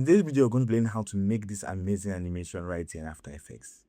In this video, we're going to learn how to make this amazing animation right here in After Effects.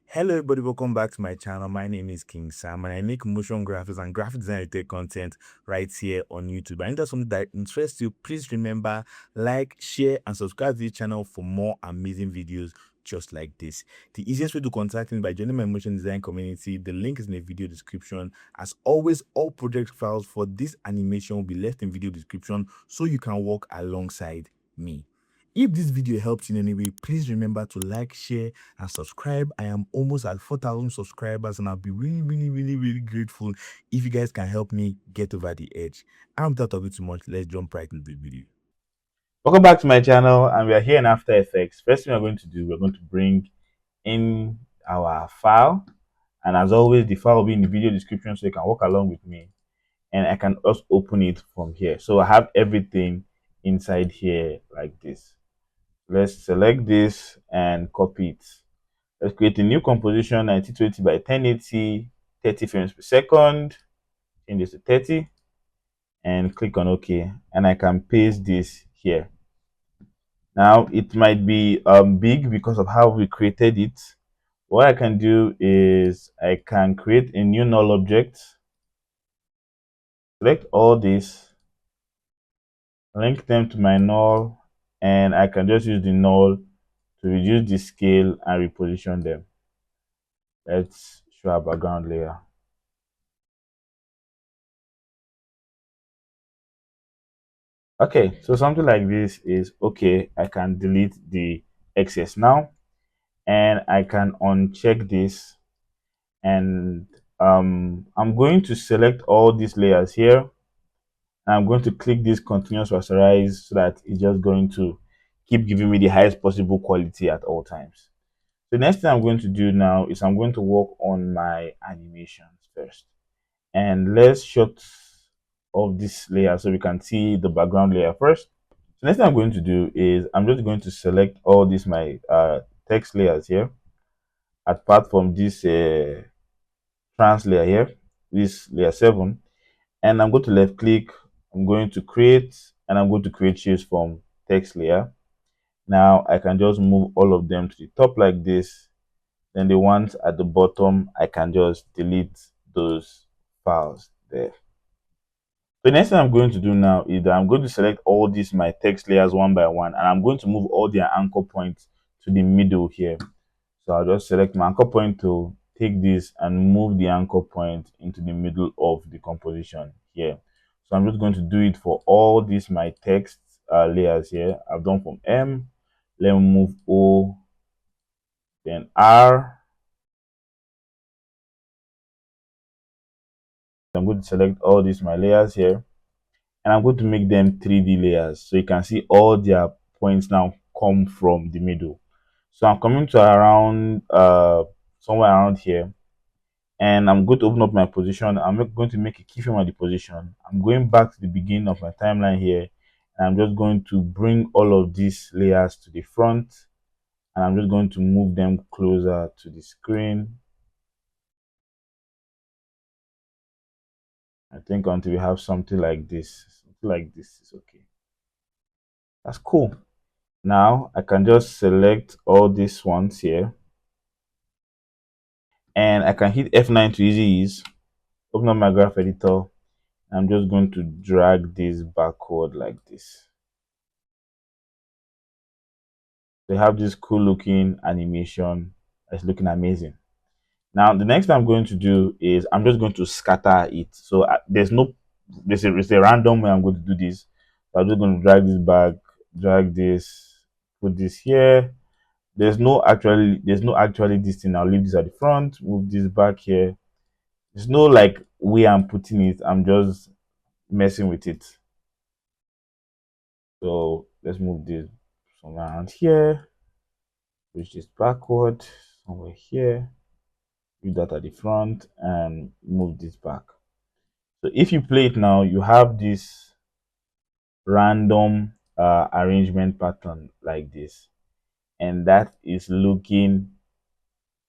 Hello everybody, welcome back to my channel. My name is king_Sam and I make motion graphics and graphic design related content right here on YouTube. And if there's something that interests you, please remember, like, share and subscribe to this channel for more amazing videos just like this. The easiest way to contact me is by joining my motion design community. The link is in the video description. As always, all project files for this animation will be left in video description so you can work alongside me. If this video helps in any way, please remember to like, share and subscribe. I am almost at 4,000 subscribers and I'll be really grateful if you guys can help me get over the edge. And without talking too much, let's jump right into the video. Welcome back to my channel, and we are here in After Effects. First thing we're going to do, we're going to bring in our file, and as always the file will be in the video description so you can walk along with me, and I can also open it from here. So I have everything inside here like this. Let's select this and copy it. Let's create a new composition, 1920 by 1080, 30 frames per second. Change this to 30 and click on OK, and I can paste this here. Now it might be big because of how we created it. What I can do is I can create a new null object, select all this, link them to my null, and I can just use the null to reduce the scale and reposition them. Let's show our background layer. Okay, so something like this is okay. I can delete the excess now, and I can uncheck this, and I'm going to select all these layers here, and I'm going to click this continuous rasterize so that it's just going to keep giving me the highest possible quality at all times. The next thing I'm going to do now is I'm going to work on my animations first, and let's shut off this layer so we can see the background layer first. So next thing I'm going to do is I'm just going to select all these my text layers here apart from this trans layer here, this layer 7, and I'm going to left click, I'm going to create, and I'm going to create shapes from text layer. Now I can just move all of them to the top like this, then the ones at the bottom I can just delete those files there. The next thing I'm going to do now is that I'm going to select all these my text layers one by one, and I'm going to move all their anchor points to the middle here. So I'll just select my anchor point to take this and move the anchor point into the middle of the composition here. So I'm just going to do it for all these my text layers here. I've done from M, let me move O, then R. I'm going to select all these my layers here, and I'm going to make them 3D layers so you can see all their points now come from the middle. So I'm coming to around somewhere around here, and I'm going to open up my position. I'm going to make a keyframe at the position. I'm going back to the beginning of my timeline here, and I'm just going to bring all of these layers to the front, and I'm just going to move them closer to the screen. I think until we have something like this is okay. That's cool. Now I can just select all these ones here, and I can hit F9 to easy ease, open up my graph editor. I'm just going to drag this backward like this. They have this cool looking animation. It's looking amazing. Now the next thing I'm going to do is I'm just going to scatter it. So there's a random way I'm going to do this. So I'm just going to drag this back, drag this, put this here. There's no actually this thing. I'll leave this at the front, move this back here. There's no like way I'm putting it. I'm just messing with it. So let's move this somewhere around here, push this backward somewhere here, leave that at the front, and move this back. So if you play it now, you have this random arrangement pattern like this, and that is looking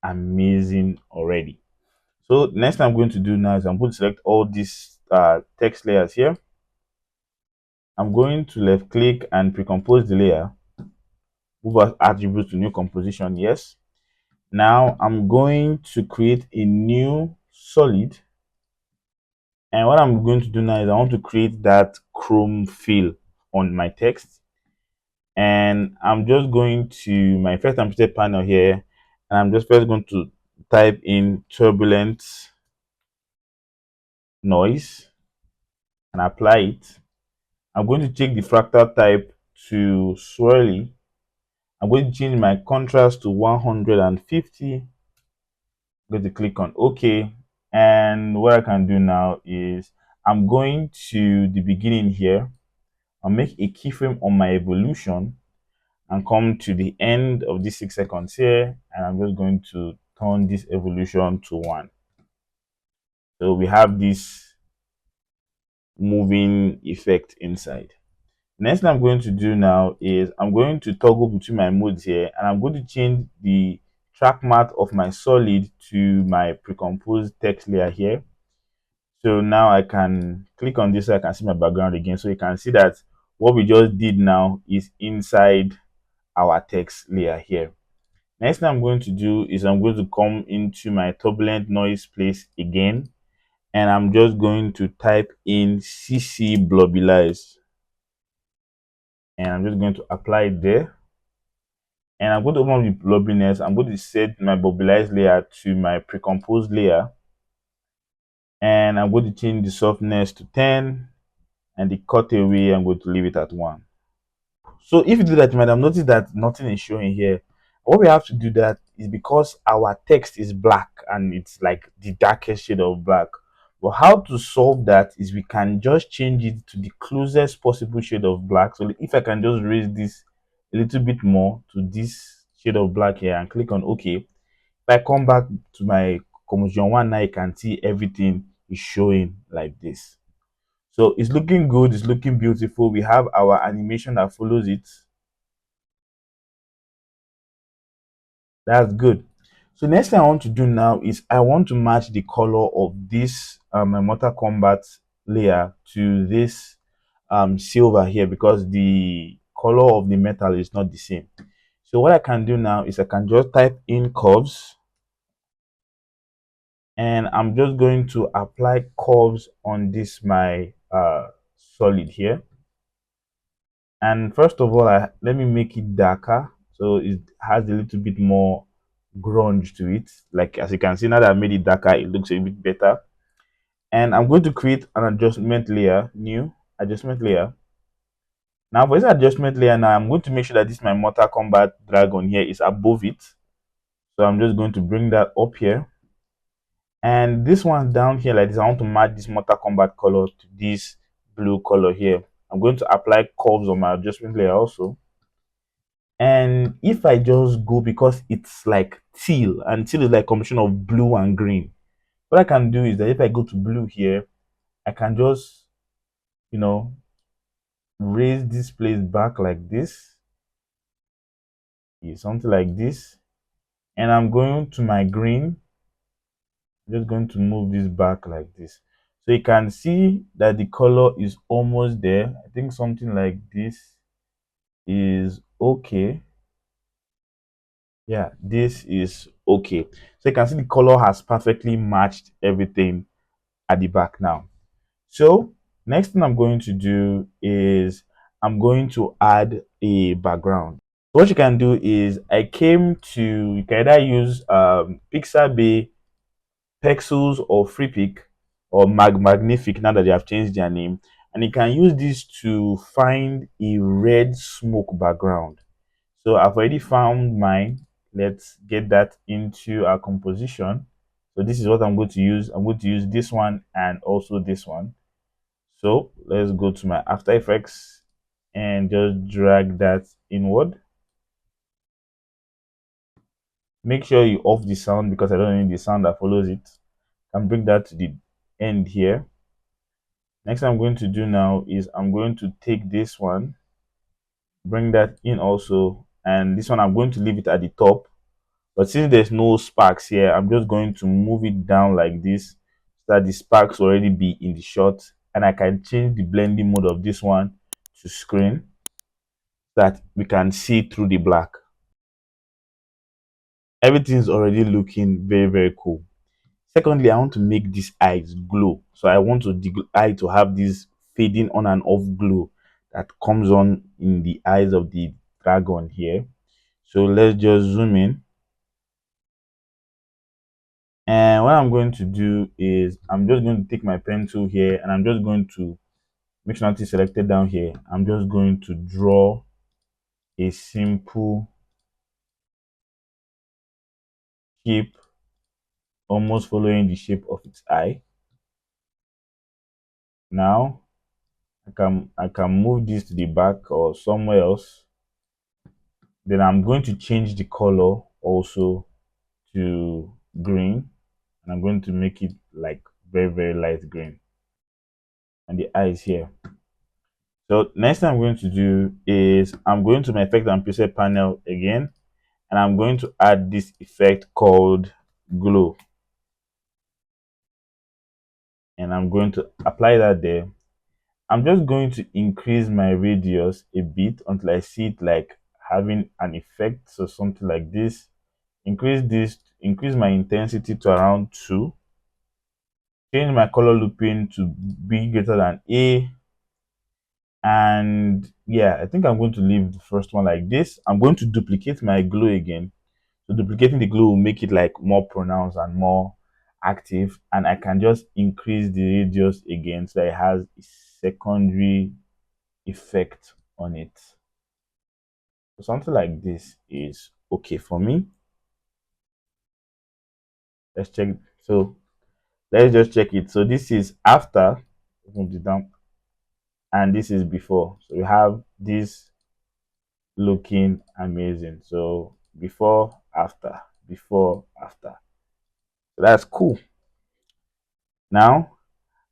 amazing already. So next thing I'm going to do now is I'm going to select all these text layers here, I'm going to left click and pre-compose the layer. Move our attributes to new composition. Yes. Now I'm going to create a new solid. And what I'm going to do now is I want to create that chrome fill on my text. And I'm just going to my first template panel here. And I'm just first going to type in turbulent noise and apply it. I'm going to take the fractal type to swirly. I'm going to change my contrast to 150. I'm going to click on OK. And what I can do now is I'm going to the beginning here. I'll make a keyframe on my evolution and come to the end of this 6 seconds here. And I'm just going to turn this evolution to 1. So we have this moving effect inside. Next thing I'm going to do now is I'm going to toggle between my modes here, and I'm going to change the track matte of my solid to my pre-composed text layer here. So now I can click on this so I can see my background again. So you can see that what we just did now is inside our text layer here. Next thing I'm going to do is I'm going to come into my turbulent noise place again, and I'm just going to type in cie_𝗵𝗵𝗹𝗪, and I'm just going to apply it there. And I'm going to open up the blobbiness. I'm going to set my bubblize layer to my pre-composed layer. And I'm going to change the softness to 10. And the cutaway, I'm going to leave it at 1. So if you do that, you might have noticed that nothing is showing here. What we have to do that is because our text is black and it's like the darkest shade of black. But how to solve that is we can just change it to the closest possible shade of black. So if I can just raise this a little bit more to this shade of black here and click on OK. If I come back to my composition 1 now, you can see everything is showing like this. So it's looking good, it's looking beautiful. We have our animation that follows it. That's good. So next thing I want to do now is I want to match the color of this my Mortal Kombat layer to this silver here, because the color of the metal is not the same. So what I can do now is I can just type in curves, and I'm just going to apply curves on this my solid here. And first of all, let me make it darker so it has a little bit more grunge to it. Like as you can see, now that I made it darker, it looks a bit better. And I'm going to create an adjustment layer, new adjustment layer. Now for this adjustment layer, now I'm going to make sure that this my Mortal Kombat dragon here is above it. So I'm just going to bring that up here. And this one down here like this, I want to match this Mortal Kombat color to this blue color here. I'm going to apply curves on my adjustment layer also. And if I just go, because it's like teal, and teal is like a combination of blue and green, what I can do is that if I go to blue here, I can just, you know, raise this place back like this. Yeah, something like this. And I'm going to my green. I'm just going to move this back like this. So you can see that the color is almost there. I think something like this is okay. Yeah, this is okay. So you can see the color has perfectly matched everything at the back now. So next thing I'm going to do is I'm going to add a background. What you can do is you can either use Pixabay, Pexels, or FreePic, or Magnific now that they have changed their name, and you can use this to find a red smoke background. So I've already found mine. Let's get that into our composition. So this is what I'm going to use. I'm going to use this one and also this one. So let's go to my After Effects and just drag that inward. Make sure you off the sound because I don't need the sound that follows it. And bring that to the end here. Next thing I'm going to do now is I'm going to take this one, bring that in also, and this one I'm going to leave it at the top. But since there's no sparks here, I'm just going to move it down like this so that the sparks already be in the shot, and I can change the blending mode of this one to screen so that we can see through the black. Everything's already looking very, very cool. Secondly, I want to make these eyes glow. So I want the eye to have this fading on and off glow that comes on in the eyes of the dragon here. So let's just zoom in. And what I'm going to do is I'm just going to take my pen tool here and I'm just going to make sure nothing is selected down here. I'm just going to draw a simple shape almost following the shape of its eye. Now I can move this to the back or somewhere else. Then I'm going to change the color also to green, and I'm going to make it like very, very light green. And the eyes here. So next thing I'm going to do is I'm going to my effect and preset panel again, and I'm going to add this effect called glow. And I'm going to apply that there. I'm just going to increase my radius a bit until I see it like having an effect. So something like this. Increase my intensity to around 2. Change my color looping to be greater than A. And yeah, I think I'm going to leave the first one like this. I'm going to duplicate my glow again. So duplicating the glow will make it like more pronounced and more active. And I can just increase the radius again so that it has a secondary effect on it. So something like this is okay for me. Let's check. So let's just check it. So this is after, move it down, and this is before. So we have this looking amazing. So before, after, before, after. So that's cool. Now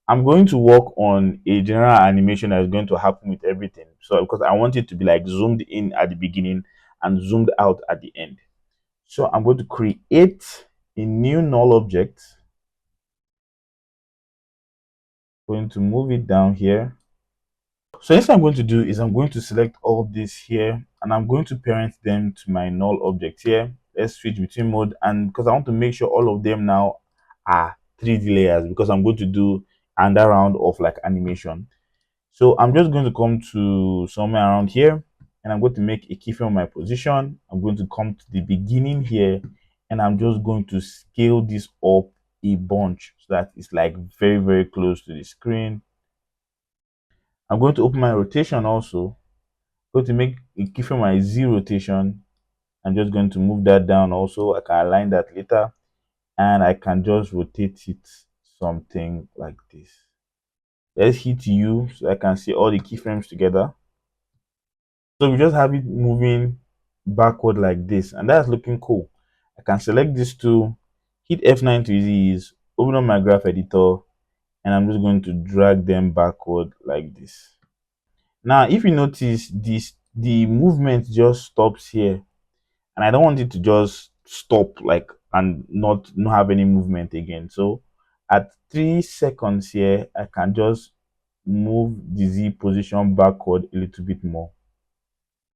I'm going to work on a general animation that is going to happen with everything. So because I want it to be like zoomed in at the beginning and zoomed out at the end. So I'm going to create a new null object. Going to move it down here. So next thing I'm going to do is I'm going to select all this here and I'm going to parent them to my null object here. Let's switch between mode, and because I want to make sure all of them now are 3D layers because I'm going to do another round of like animation. So I'm just going to come to somewhere around here and I'm going to make a keyframe on my position. I'm going to come to the beginning here and I'm just going to scale this up a bunch so that it's like very, very close to the screen. I'm going to open my rotation also. I'm going to make a keyframe my Z rotation. I'm just going to move that down also. I can align that later and I can just rotate it something like this. Let's hit U so I can see all the keyframes together. So we just have it moving backward like this, and that's looking cool. I can select these two, hit F9 to ease, open up my graph editor, and I'm just going to drag them backward like this. Now, if you notice this, the movement just stops here, and I don't want it to just stop like and not have any movement again. So at 3 seconds here, I can just move the Z position backward a little bit more.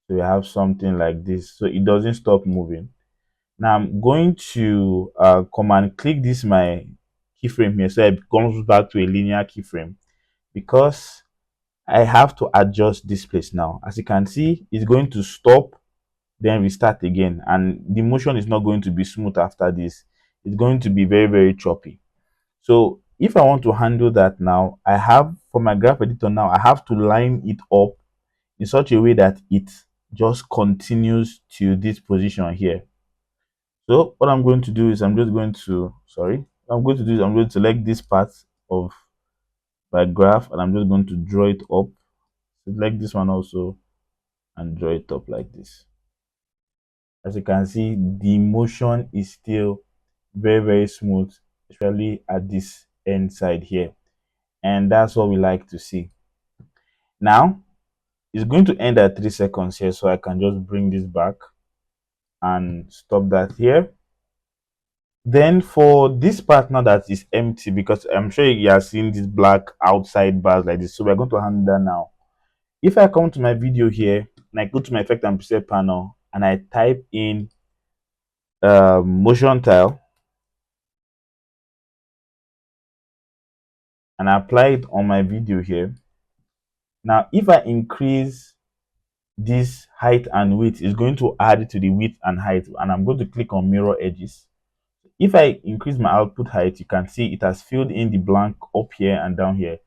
So we have something like this, so it doesn't stop moving. Now I'm going to come and click this my keyframe here so it comes back to a linear keyframe because I have to adjust this place now. As you can see, it's going to stop, then restart again, and the motion is not going to be smooth after this. It's going to be very, very choppy. So if I want to handle that now, I have for my graph editor now, I have to line it up in such a way that it just continues to this position here. So what I'm going to do is I'm just going to, what I'm going to do is I'm going to select this part of my graph and I'm just going to draw it up. Select this one also and draw it up like this. As you can see, the motion is still very, very smooth, especially at this end side here. And that's what we like to see. Now, it's going to end at 3 seconds here, so I can just bring this back and stop that here. Then for this part now that is empty, because I'm sure you are seeing this black outside bars like this, so we're going to handle that now. If I come to my video here and I go to my effect and preset panel and I type in motion tile and I apply it on my video here. Now, if I increase this height and width, it's going to add to the width and height, and I'm going to click on mirror edges. If I increase my output height, you can see it has filled in the blank up here and down here.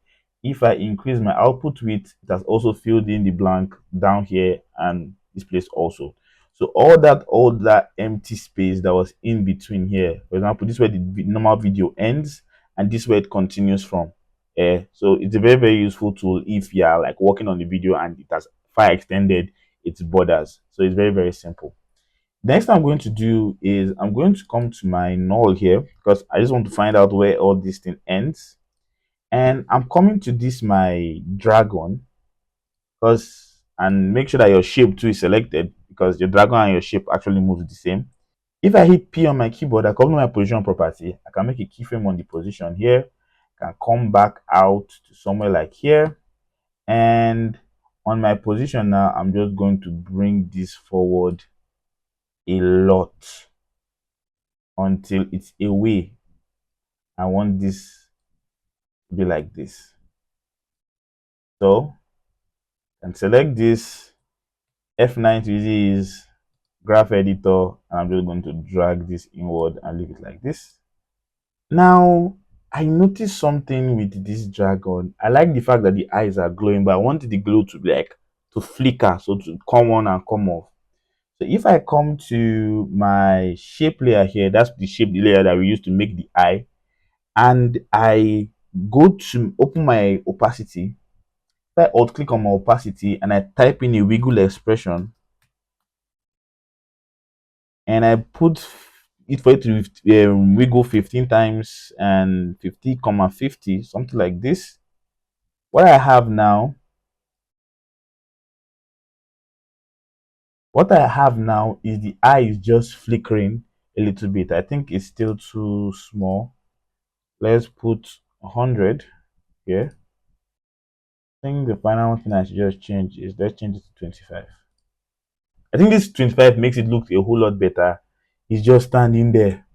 If I increase my output width, it has also filled in the blank down here and this place also. So all that empty space that was in between here, for example, this is where the normal video ends and this is where it continues from. So it's a very useful tool if you are like working on the video and it has far extended its borders. So it's very simple. Next I'm going to do is I'm going to come to my null here because I just want to find out where all this thing ends. And I'm coming to this my dragon and make sure that your shape too is selected because your dragon and your shape actually moves the same. If I hit P on my keyboard, I come to my position property. I can make a keyframe on the position here. I can come back out to somewhere like here. And on my position now, I'm just going to bring this forward a lot until it's away. I want this to be like this. So, and select this. F9 to use graph editor, and I'm just going to drag this inward and leave it like this. Now, I noticed something with this dragon. I like the fact that the eyes are glowing, but I wanted the glow to be like to flicker, so to come on and come off. So if I come to my shape layer here, that's the shape layer that we use to make the eye, and I go to open my opacity. If I alt click on my opacity and I type in a wiggle expression and I put it for it to wiggle 15 times and 50,50, something like this. What I have now is the eye is just flickering a little bit. I think it's still too small. Let's put 100 here. I think the final thing I should just change is let's change it to 25. I think this 25 makes it look a whole lot better. He's just standing there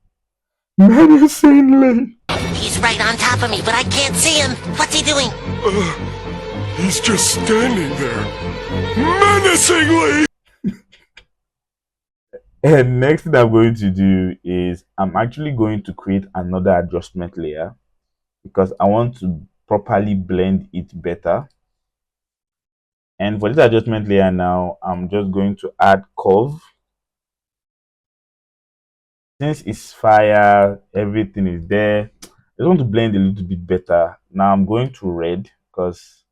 menacingly. He's right on top of me, but I can't see him. What's he doing? He's just standing there menacingly. And next thing I'm going to do is I'm actually going to create another adjustment layer because I want to properly blend it better. And for this adjustment layer now, I'm just going to add curve. Since it's fire, everything is there. I just want to blend a little bit better. Now I'm going to red because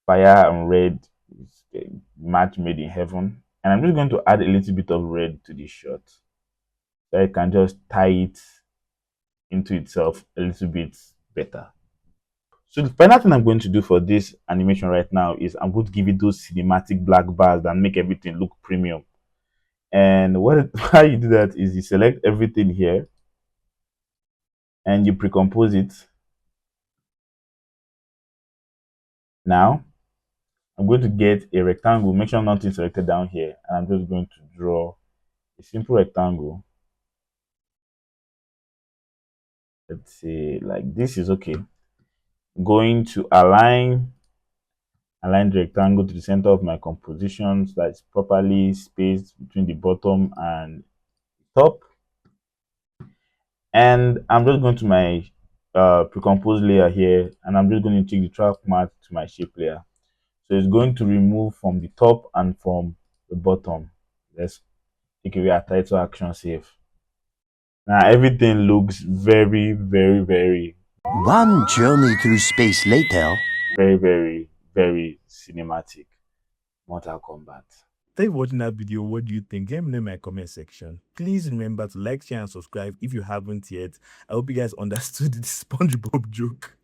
fire and red is a match made in heaven. And I'm just going to add a little bit of red to this shot. So I can just tie it into itself a little bit better. So the final thing I'm going to do for this animation right now is I'm going to give it those cinematic black bars that make everything look premium. And how you do that is you select everything here and you pre-compose it. Now I'm going to get a rectangle, make sure nothing selected down here, and I'm just going to draw a simple rectangle. Let's say like this is okay. Going to align the rectangle to the center of my composition so that it's properly spaced between the bottom and top. And I'm just going to my pre-compose layer here, and I'm just going to take the track matte to my shape layer. So it's going to remove from the top and from the bottom. Let's take away our title action save. Now everything looks very One journey through space later. very cinematic. Mortal Kombat. Thank you for watching that video. What do you think? Let me know in my comment section. Please remember to like, share, and subscribe if you haven't yet. I hope you guys understood the SpongeBob joke.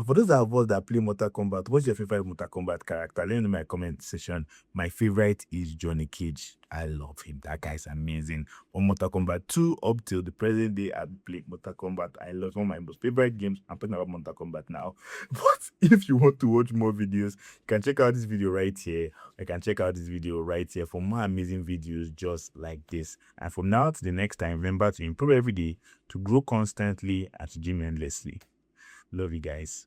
And for those of us that play Mortal Kombat, what's your favorite Mortal Kombat character? Let me know in my comment section. My favorite is Johnny Cage. I love him. That guy is amazing. On Mortal Kombat 2 up till the present day, I've played Mortal Kombat. I love one of my most favorite games. I'm talking about Mortal Kombat now. But if you want to watch more videos, you can check out this video right here. You can check out this video right here for more amazing videos just like this. And from now to the next time, remember to improve every day, to grow constantly, and to dream endlessly. Love you guys.